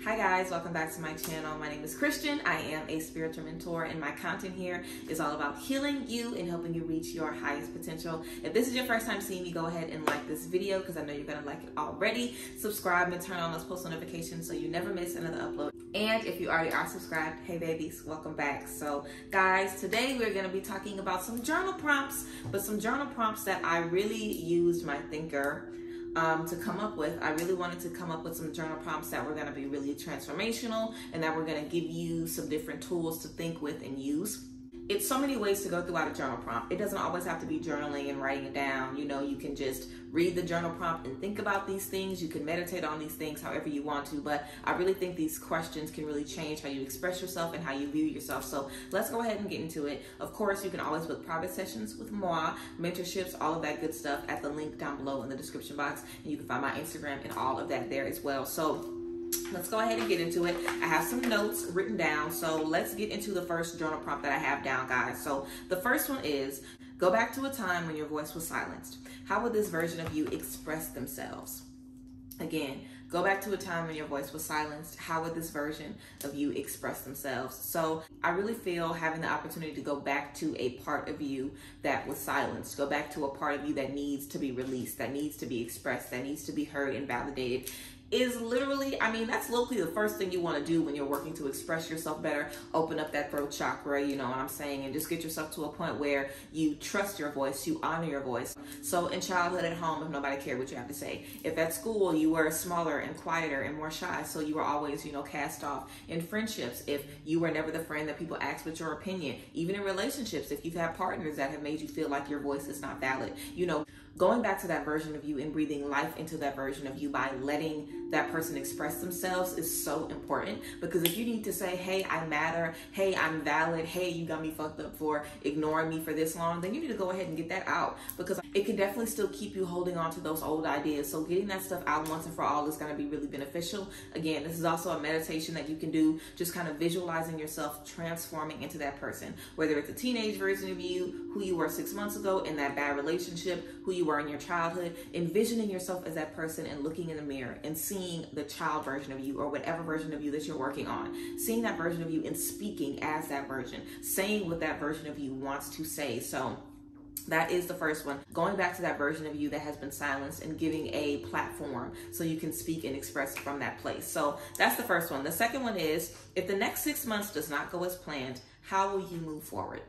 Hi guys, welcome back to my channel. My name is Christian. I am a spiritual mentor, and my content here is all about healing you and helping you reach your highest potential. If this is your first time seeing me, go ahead and like this video because I know you're gonna like it already. Subscribe and turn on those post notifications so you never miss another upload. And if you already are subscribed, hey babies, welcome back. So guys, today we're gonna be talking about some journal prompts, but some journal prompts that I really used my thinker to come up with. I really wanted to come up with some journal prompts that were going to be really transformational and that were going to give you some different tools to think with and use. It's so many ways to go throughout a journal prompt. It doesn't always have to be journaling and writing it down. You know, you can just read the journal prompt and think about these things. You can meditate on these things however you want to, but I really think these questions can really change how you express yourself and how you view yourself. So let's go ahead and get into it. Of course, you can always book private sessions with moi, mentorships, all of that good stuff at the link down below in the description box. And you can find my Instagram and all of that there as well. So let's go ahead and get into it. I have some notes written down, so let's get into the first journal prompt that I have down, guys. So the first one is, go back to a time when your voice was silenced. How would this version of you express themselves? Again, go back to a time when your voice was silenced. How would this version of you express themselves? So I really feel having the opportunity to go back to a part of you that was silenced, go back to a part of you that needs to be released, that needs to be expressed, that needs to be heard and validated, is literally, I mean, that's locally the first thing you want to do when you're working to express yourself better. Open up that throat chakra, you know what I'm saying, and just get yourself to a point where you trust your voice, you honor your voice. So in childhood at home, if nobody cared what you have to say. If at school you were smaller and quieter and more shy, so you were always, you know, cast off. In friendships, if you were never the friend that people asked with your opinion. Even in relationships, if you've had partners that have made you feel like your voice is not valid, you know, going back to that version of you and breathing life into that version of you by letting that person express themselves is so important. Because if you need to say, hey, I matter, hey, I'm valid, hey, you got me fucked up for ignoring me for this long, then you need to go ahead and get that out, because it can definitely still keep you holding on to those old ideas. So getting that stuff out once and for all is going to be really beneficial. Again, this is also a meditation that you can do, just kind of visualizing yourself transforming into that person, whether it's a teenage version of you, who you were 6 months ago in that bad relationship, who you were in your childhood, envisioning yourself as that person and looking in the mirror and seeing the child version of you or whatever version of you that you're working on, seeing that version of you and speaking as that version, saying what that version of you wants to say. So that is the first one, going back to that version of you that has been silenced and giving a platform so you can speak and express from that place. So that's the first one. The second one is, if the next 6 months does not go as planned, how will you move forward?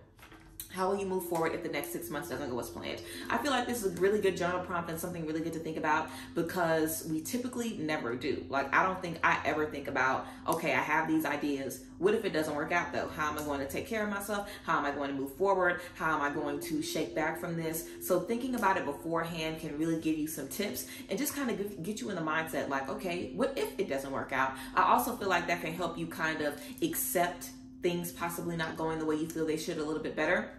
How will you move forward if the next 6 months doesn't go as planned? I feel like this is a really good journal prompt and something really good to think about, because we typically never do. Like, I don't think I ever think about, okay, I have these ideas. What if it doesn't work out though? How am I going to take care of myself? How am I going to move forward? How am I going to shake back from this? So thinking about it beforehand can really give you some tips and just kind of get you in the mindset like, okay, what if it doesn't work out? I also feel like that can help you kind of accept things possibly not going the way you feel they should a little bit better.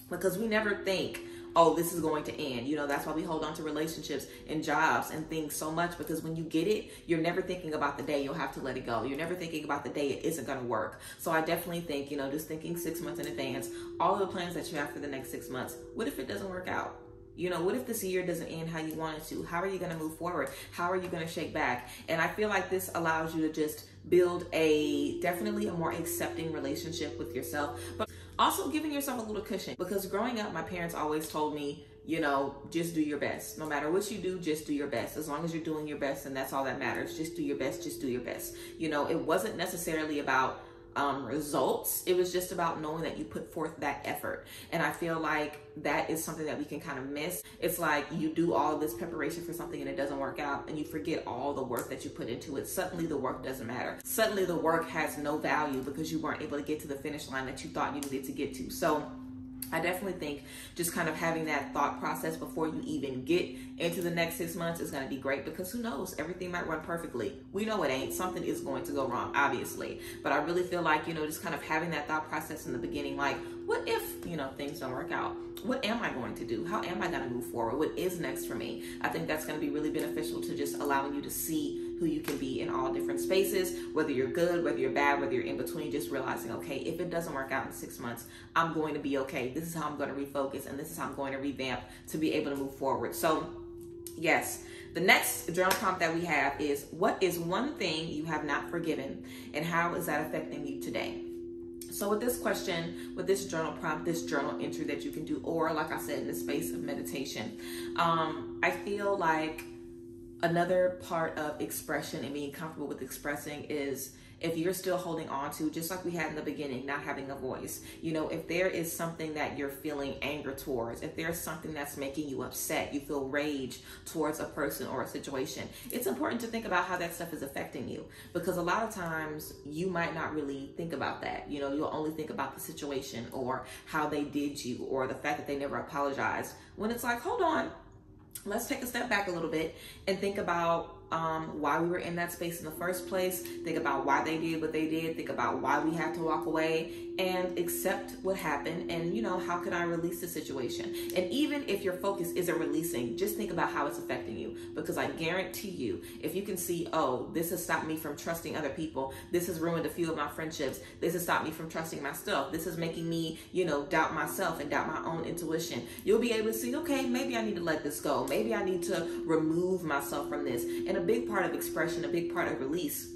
Because we never think, oh, this is going to end. You know, that's why we hold on to relationships and jobs and things so much, because when you get it, you're never thinking about the day you'll have to let it go. You're never thinking about the day it isn't going to work. So I definitely think, you know, just thinking 6 months in advance, all of the plans that you have for the next 6 months, what if it doesn't work out? You know, what if this year doesn't end how you want it to? How are you going to move forward? How are you going to shake back? And I feel like this allows you to just build definitely a more accepting relationship with yourself, but also giving yourself a little cushion. Because growing up, my parents always told me, you know, just do your best. No matter what you do, just do your best. As long as you're doing your best, and that's all that matters. Just do your best, just do your best. You know, it wasn't necessarily about results. It was just about knowing that you put forth that effort. And I feel like that is something that we can kind of miss. It's like you do all this preparation for something and it doesn't work out, and you forget all the work that you put into it. Suddenly the work doesn't matter. Suddenly the work has no value because you weren't able to get to the finish line that you thought you needed to get to. So I definitely think just kind of having that thought process before you even get into the next 6 months is going to be great, because who knows, everything might run perfectly. We know it ain't. Something is going to go wrong, obviously. But I really feel like, you know, just kind of having that thought process in the beginning, like, what if, you know, things don't work out? What am I going to do? How am I going to move forward? What is next for me? I think that's going to be really beneficial to just allowing you to see who you can be in all different spaces, whether you're good, whether you're bad, whether you're in between, just realizing, okay, if it doesn't work out in 6 months, I'm going to be okay. This is how I'm going to refocus, and this is how I'm going to revamp to be able to move forward. So Yes. The next journal prompt that we have is, what is one thing you have not forgiven, and how is that affecting you today? So with this question, with this journal prompt, this journal entry that you can do, or like I said, in the space of meditation, I feel like another part of expression and being comfortable with expressing is, if you're still holding on to, just like we had in the beginning, not having a voice, you know, if there is something that you're feeling anger towards, if there's something that's making you upset, you feel rage towards a person or a situation, it's important to think about how that stuff is affecting you, because a lot of times you might not really think about that. You know, you'll only think about the situation or how they did you or the fact that they never apologized, when it's like, hold on, let's take a step back a little bit and think about why we were in that space in the first place. Think about why they did what they did. Think about why we had to walk away, and accept what happened. And, you know, how can I release the situation? And even if your focus isn't releasing, just think about how it's affecting you, because I guarantee you, if you can see, oh, this has stopped me from trusting other people, this has ruined a few of my friendships, this has stopped me from trusting myself, this is making me, you know, doubt myself and doubt my own intuition, you'll be able to see, okay, maybe I need to let this go. Maybe I need to remove myself from this. And a big part of expression, a big part of release,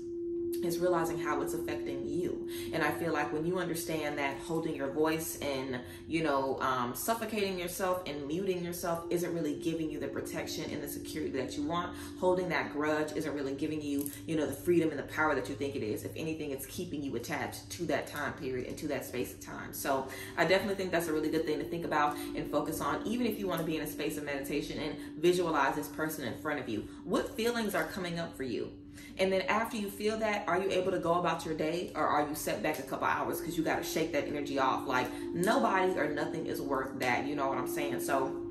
is realizing how it's affecting you. And I feel like when you understand that holding your voice and, you know, suffocating yourself and muting yourself isn't really giving you the protection and the security that you want, holding that grudge isn't really giving you, you know, the freedom and the power that you think it is. If anything, it's keeping you attached to that time period and to that space of time. So I definitely think that's a really good thing to think about and focus on, even if you want to be in a space of meditation and visualize this person in front of you. What feelings are coming up for you? And then after you feel that, are you able to go about your day, or are you set back a couple hours because you got to shake that energy off? Like, nobody or nothing is worth that. You know what I'm saying? So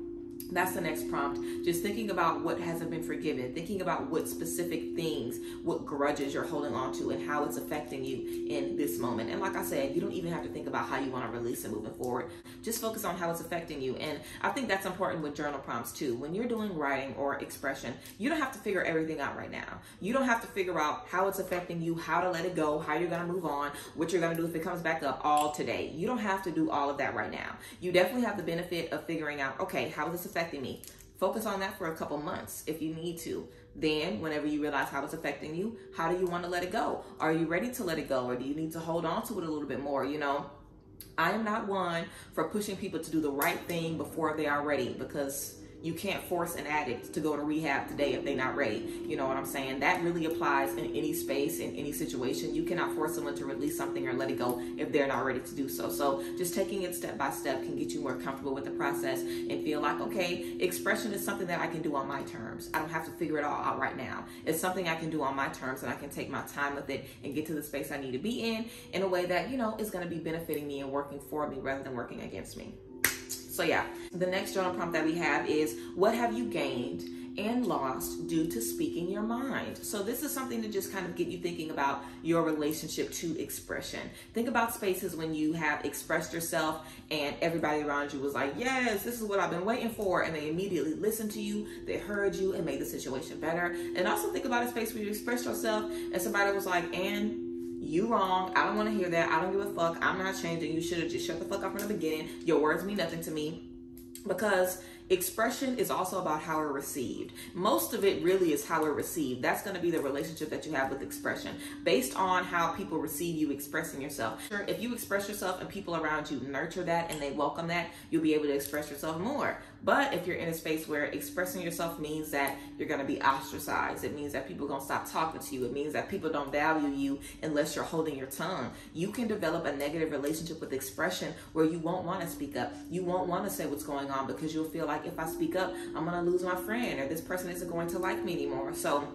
that's the next prompt. Just thinking about what hasn't been forgiven, thinking about what specific things, what grudges you're holding on to, and how it's affecting you in this moment. And like I said, you don't even have to think about how you want to release it moving forward. Just focus on how it's affecting you. And I think that's important with journal prompts too. When you're doing writing or expression, you don't have to figure everything out right now. You don't have to figure out how it's affecting you, how to let it go, how you're going to move on, what you're going to do if it comes back up all today. You don't have to do all of that right now. You definitely have the benefit of figuring out, okay, how is this affecting me? Focus on that for a couple months if you need to. Then whenever you realize how it's affecting you, how do you want to let it go? Are you ready to let it go, or do you need to hold on to it a little bit more? You know, I am not one for pushing people to do the right thing before they are ready, because you can't force an addict to go to rehab today if they're not ready. You know what I'm saying? That really applies in any space, in any situation. You cannot force someone to release something or let it go if they're not ready to do so. So just taking it step by step can get you more comfortable with the process and feel like, okay, expression is something that I can do on my terms. I don't have to figure it all out right now. It's something I can do on my terms, and I can take my time with it and get to the space I need to be in a way that, you know, is going to be benefiting me and working for me rather than working against me. So yeah, the next journal prompt that we have is, what have you gained and lost due to speaking your mind? So this is something to just kind of get you thinking about your relationship to expression. Think about spaces when you have expressed yourself and everybody around you was like, yes, this is what I've been waiting for. And they immediately listened to you, they heard you, and made the situation better. And also think about a space where you expressed yourself and somebody was like, and you wrong, I don't want to hear that, I don't give a fuck, I'm not changing, you should have just shut the fuck up from the beginning, your words mean nothing to me. Because expression is also about how we're received. Most of it really is how we're received. That's going to be the relationship that you have with expression, based on how people receive you expressing yourself. If you express yourself and people around you nurture that and they welcome that, you'll be able to express yourself more. But if you're in a space where expressing yourself means that you're going to be ostracized, it means that people are going to stop talking to you, it means that people don't value you unless you're holding your tongue, you can develop a negative relationship with expression where you won't want to speak up. You won't want to say what's going on, because you'll feel like, if I speak up, I'm going to lose my friend, or this person isn't going to like me anymore. So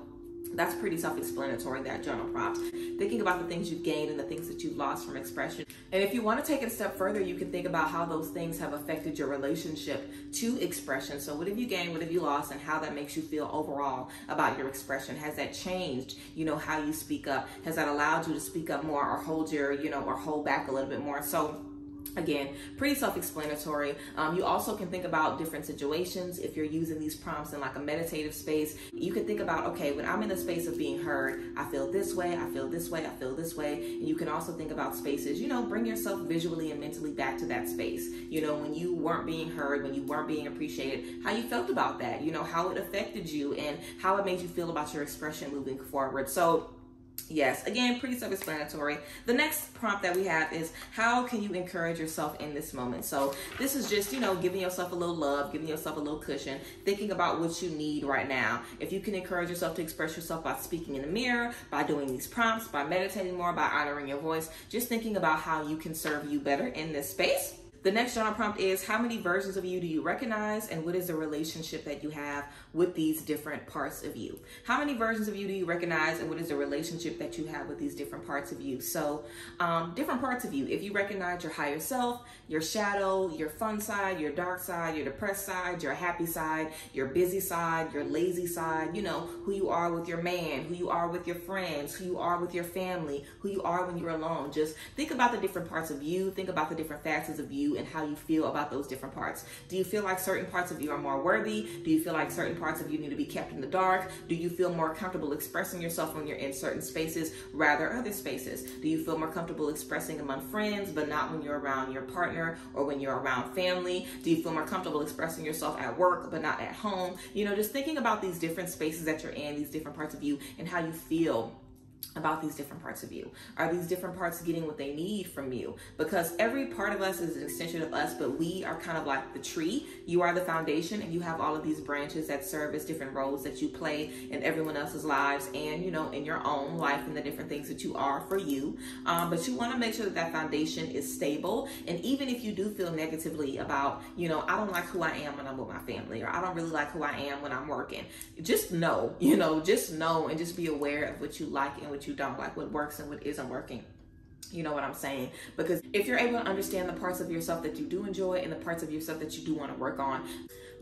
that's pretty self-explanatory, that journal prompt. Thinking about the things you've gained and the things that you've lost from expression. And if you want to take it a step further, you can think about how those things have affected your relationship to expression. So what have you gained, what have you lost, and how that makes you feel overall about your expression? Has that changed, you know, how you speak up? Has that allowed you to speak up more, or hold your, you know, or hold back a little bit more? So Again, pretty self-explanatory. You also can think about different situations. If you're using these prompts in like a meditative space, you can think about, okay, when I'm in a space of being heard, I feel this way, I feel this way, I feel this way. And you can also think about spaces, you know, bring yourself visually and mentally back to that space. You know, when you weren't being heard, when you weren't being appreciated, how you felt about that, you know, how it affected you and how it made you feel about your expression moving forward. So yes, again, pretty self-explanatory. The next prompt that we have is, how can you encourage yourself in this moment? So this is just, you know, giving yourself a little love, giving yourself a little cushion, thinking about what you need right now. If you can encourage yourself to express yourself by speaking in the mirror, by doing these prompts, by meditating more, by honoring your voice, just thinking about how you can serve you better in this space. The next journal prompt is, how many versions of you do you recognize, and what is the relationship that you have with these different parts of you? How many versions of you do you recognize, and what is the relationship that you have with these different parts of you? So different parts of you. If you recognize your higher self, your shadow, your fun side, your dark side, your depressed side, your happy side, your busy side, your lazy side, you know, who you are with your man, who you are with your friends, who you are with your family, who you are when you're alone. Just think about the different parts of you. Think about the different facets of you and how you feel about those different parts. Do you feel like certain parts of you are more worthy? Do you feel like certain parts of you need to be kept in the dark? Do you feel more comfortable expressing yourself when you're in certain spaces rather other spaces? Do you feel more comfortable expressing among friends but not when you're around your partner or when you're around family? Do you feel more comfortable expressing yourself at work but not at home? You know, just thinking about these different spaces that you're in, these different parts of you, and how you feel about these different parts of you. Are these different parts getting what they need from you? Because every part of us is an extension of us, but we are kind of like the tree. You are the foundation, and you have all of these branches that serve as different roles that you play in everyone else's lives and, you know, in your own life and the different things that you are for you. But you want to make sure that that foundation is stable. And even if you do feel negatively about, you know, I don't like who I am when I'm with my family, or I don't really like who I am when I'm working, just know, you know, just know and just be aware of what you like and what you don't like, what works and what isn't working. You know what I'm saying? Because if you're able to understand the parts of yourself that you do enjoy and the parts of yourself that you do want to work on,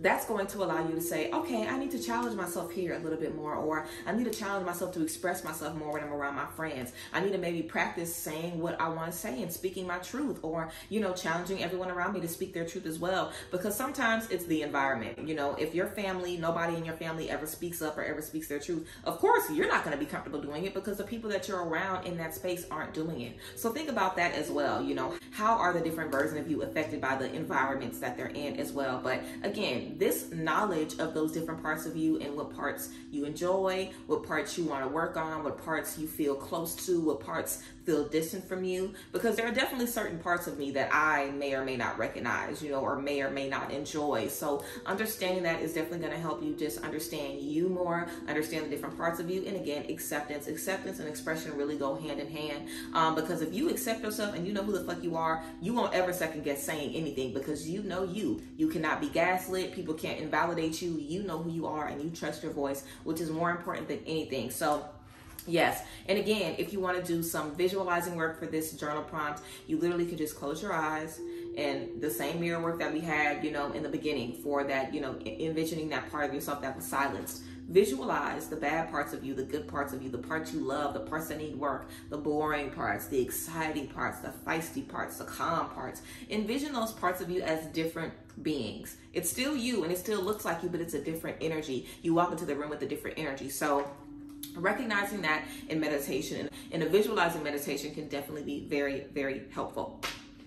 that's going to allow you to say, okay, I need to challenge myself here a little bit more, or I need to challenge myself to express myself more when I'm around my friends. I need to maybe practice saying what I want to say and speaking my truth, or, you know, challenging everyone around me to speak their truth as well. Because sometimes it's the environment. You know, if your family, nobody in your family ever speaks up or ever speaks their truth, of course, you're not going to be comfortable doing it because the people that you're around in that space aren't doing it. So think about that as well. You know, how are the different versions of you affected by the environments that they're in as well? But again, this knowledge of those different parts of you and what parts you enjoy, what parts you want to work on, what parts you feel close to, what parts feel distant from you, because there are definitely certain parts of me that I may or may not recognize, you know, or may not enjoy. So understanding that is definitely going to help you just understand you more, understand the different parts of you. And again, acceptance and expression really go hand in hand. Because if you accept yourself and you know who the fuck you are, you won't ever second guess saying anything, because you know you cannot be gaslit. People can't invalidate you. You know who you are and you trust your voice, which is more important than anything. So yes. And again, if you want to do some visualizing work for this journal prompt, you literally could just close your eyes, and the same mirror work that we had, you know, in the beginning for that, you know, envisioning that part of yourself that was silenced. Visualize the bad parts of you, the good parts of you, the parts you love, the parts that need work, the boring parts, the exciting parts, the feisty parts, the calm parts. Envision those parts of you as different beings. It's still you and it still looks like you, but it's a different energy. You walk into the room with a different energy. So recognizing that in meditation and a visualizing meditation can definitely be very, very helpful.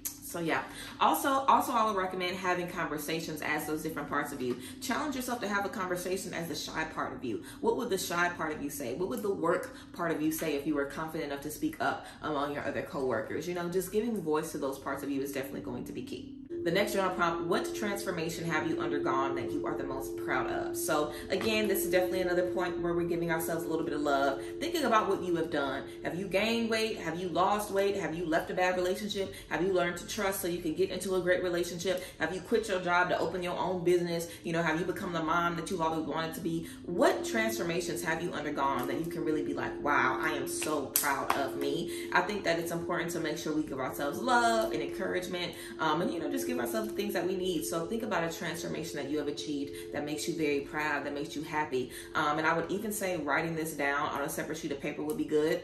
So yeah, also I would recommend having conversations as those different parts of you. Challenge yourself to have a conversation as the shy part of you. What would the shy part of you say? What would the work part of you say if you were confident enough to speak up among your other coworkers? You know, just giving voice to those parts of you is definitely going to be key. The next journal prompt, what transformation have you undergone that you are the most proud of? So again, this is definitely another point where we're giving ourselves a little bit of love, thinking about what you have done. Have you gained weight? Have you lost weight? Have you left a bad relationship? Have you learned to trust so you can get into a great relationship? Have you quit your job to open your own business? You know, have you become the mom that you've always wanted to be? What transformations have you undergone that you can really be like, wow, I am so proud of me? I think that it's important to make sure we give ourselves love and encouragement, and, you know, just give ourselves the things that we need. So think about a transformation that you have achieved that makes you very proud, that makes you happy. And I would even say writing this down on a separate sheet of paper would be good.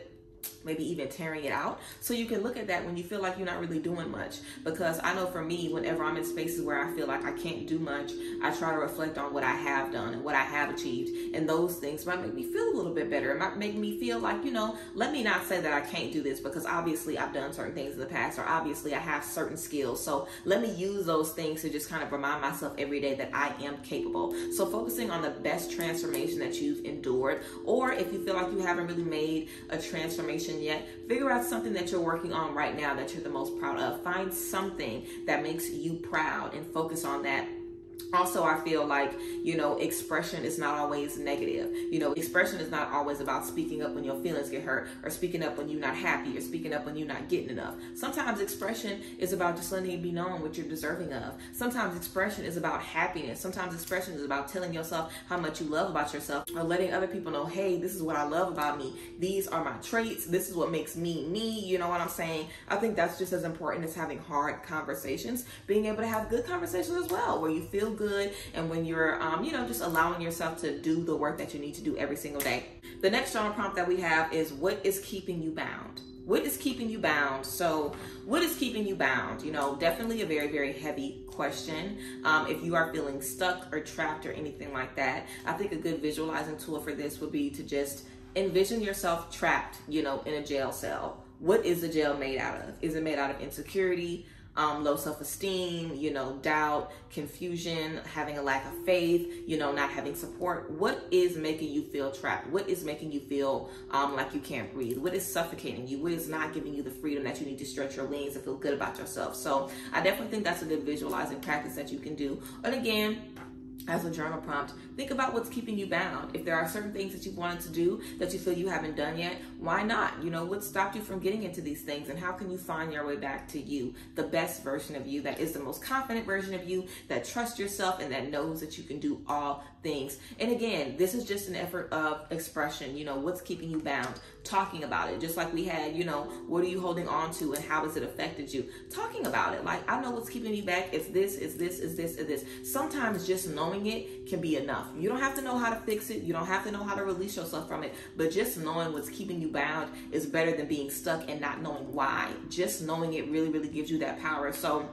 maybe even tearing it out, so you can look at that when you feel like you're not really doing much. Because I know for me, whenever I'm in spaces where I feel like I can't do much, I try to reflect on what I have done and what I have achieved, and those things might make me feel a little bit better. It might make me feel like, you know, let me not say that I can't do this, because obviously I've done certain things in the past, or obviously I have certain skills, so let me use those things to just kind of remind myself every day that I am capable. So focusing on the best transformation that you've endured, or if you feel like you haven't really made a transformation yet, figure out something that you're working on right now that you're the most proud of. Find something that makes you proud and focus on that. Also, I feel like, you know, expression is not always negative. You know, expression is not always about speaking up when your feelings get hurt, or speaking up when you're not happy, or speaking up when you're not getting enough. Sometimes expression is about just letting it be known what you're deserving of. Sometimes expression is about happiness. Sometimes expression is about telling yourself how much you love about yourself, or letting other people know, hey, this is what I love about me. These are my traits. This is what makes me me. You know what I'm saying? I think that's just as important as having hard conversations. Being able to have good conversations as well, where you feel good, and when you're you know, just allowing yourself to do the work that you need to do every single day. The next journal prompt that we have is, what is keeping you bound? What is keeping you bound? So what is keeping you bound? You know, definitely a very, very heavy question. If you are feeling stuck or trapped or anything like that, I think a good visualizing tool for this would be to just envision yourself trapped, you know, in a jail cell. What is the jail made out of? Is it made out of insecurity, low self-esteem, you know, doubt, confusion, having a lack of faith, you know, not having support? What is making you feel trapped? What is making you feel like you can't breathe? What is suffocating you? What is not giving you the freedom that you need to stretch your wings and feel good about yourself? So I definitely think that's a good visualizing practice that you can do. And again, as a journal prompt, think about what's keeping you bound. If there are certain things that you wanted to do that you feel you haven't done yet, why not? You know, what stopped you from getting into these things, and how can you find your way back to you, the best version of you, that is the most confident version of you, that trusts yourself and that knows that you can do all things. And again, this is just an effort of expression. You know, what's keeping you bound? Talking about it. Just like we had, you know, what are you holding on to and how has it affected you? Talking about it. Like, I know what's keeping me back. It's this, it's this, it's this, it's this. Sometimes just knowing it can be enough. You don't have to know how to fix it. You don't have to know how to release yourself from it. But just knowing what's keeping you bound is better than being stuck and not knowing why. Just knowing it really, really gives you that power. So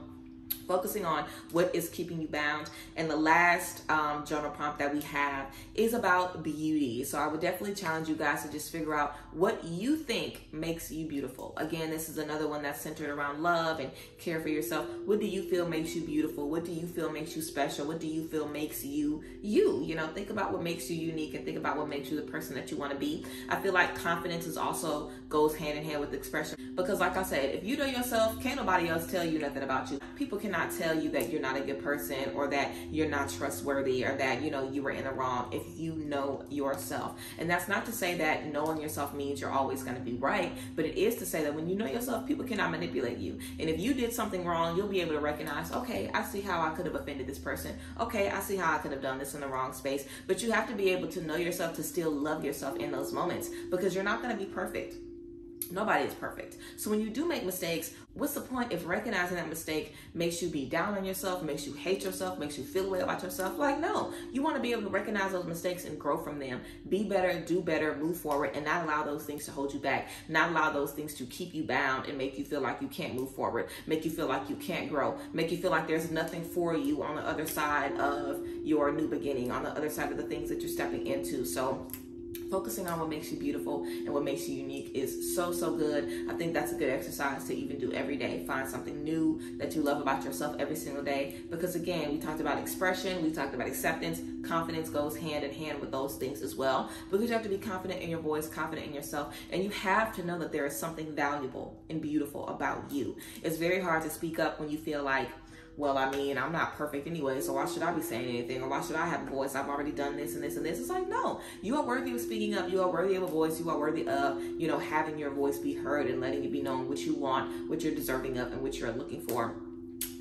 focusing on what is keeping you bound. And the last journal prompt that we have is about beauty. So I would definitely challenge you guys to just figure out what you think makes you beautiful. Again, this is another one that's centered around love and care for yourself. What do you feel makes you beautiful? What do you feel makes you special? What do you feel makes you you? You know, think about what makes you unique, and think about what makes you the person that you want to be. I feel like confidence is also goes hand in hand with expression, because like I said, if you know yourself, can't nobody else tell you nothing about you. People cannot tell you that you're not a good person, or that you're not trustworthy, or that, you know, you were in the wrong if you know yourself. And that's not to say that knowing yourself means you're always going to be right, but it is to say that when you know yourself, people cannot manipulate you. And if you did something wrong, you'll be able to recognize, okay, I see how I could have offended this person. Okay, I see how I could have done this in the wrong space. But you have to be able to know yourself to still love yourself in those moments, because you're not going to be perfect. Nobody is perfect. So when you do make mistakes, what's the point if recognizing that mistake makes you be down on yourself, makes you hate yourself, makes you feel a way about yourself? Like, no, you want to be able to recognize those mistakes and grow from them. Be better, do better, move forward, and not allow those things to hold you back. Not allow those things to keep you bound and make you feel like you can't move forward, make you feel like you can't grow, make you feel like there's nothing for you on the other side of your new beginning, on the other side of the things that you're stepping into. So focusing on what makes you beautiful and what makes you unique is so, so good. I think that's a good exercise to even do every day. Find something new that you love about yourself every single day. Because again, we talked about expression, we talked about acceptance. Confidence goes hand in hand with those things as well. Because you have to be confident in your voice, confident in yourself, and you have to know that there is something valuable and beautiful about you. It's very hard to speak up when you feel like, well, I mean, I'm not perfect anyway, so why should I be saying anything? Or why should I have a voice? I've already done this and this and this. It's like, no, you are worthy of speaking up. You are worthy of a voice. You are worthy of, you know, having your voice be heard and letting it be known what you want, what you're deserving of, and what you're looking for.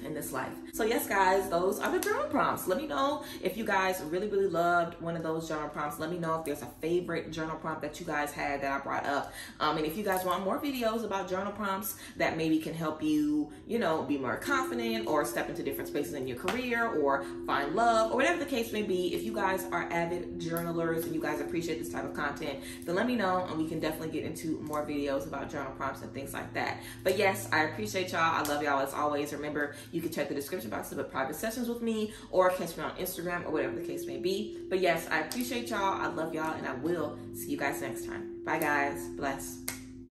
in this life. So yes, guys, those are the journal prompts. Let me know if you guys really loved one of those journal prompts. Let me know if there's a favorite journal prompt that you guys had that I brought up. And if you guys want more videos about journal prompts that maybe can help you, you know, be more confident or step into different spaces in your career or find love or whatever the case may be, if you guys are avid journalers and you guys appreciate this type of content, then let me know and we can definitely get into more videos about journal prompts and things like that. But yes, I appreciate y'all. I love y'all as always. Remember, you can check the description box to book private sessions with me or catch me on Instagram or whatever the case may be. But yes, I appreciate y'all. I love y'all and I will see you guys next time. Bye guys. Bless.